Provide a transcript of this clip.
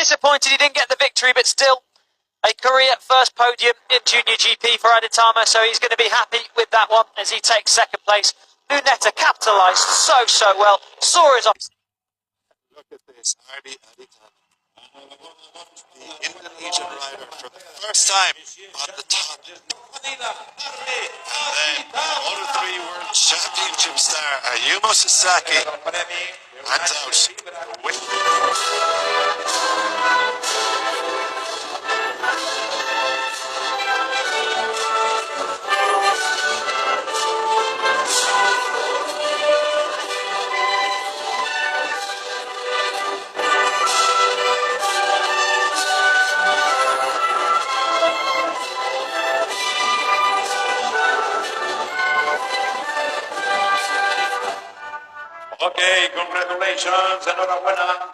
disappointed he didn't get the victory, but still a career first podium in Junior GP for Aditama, so he's going to be happy with that one as he takes second place. Lunetta capitalised so well, saw his... Look at this, Arby Aditama. The Indonesian rider for the first time on the top. And then Moto3 World Championship star Ayumu Sasaki hands out the win. Okay, congratulations, enhorabuena.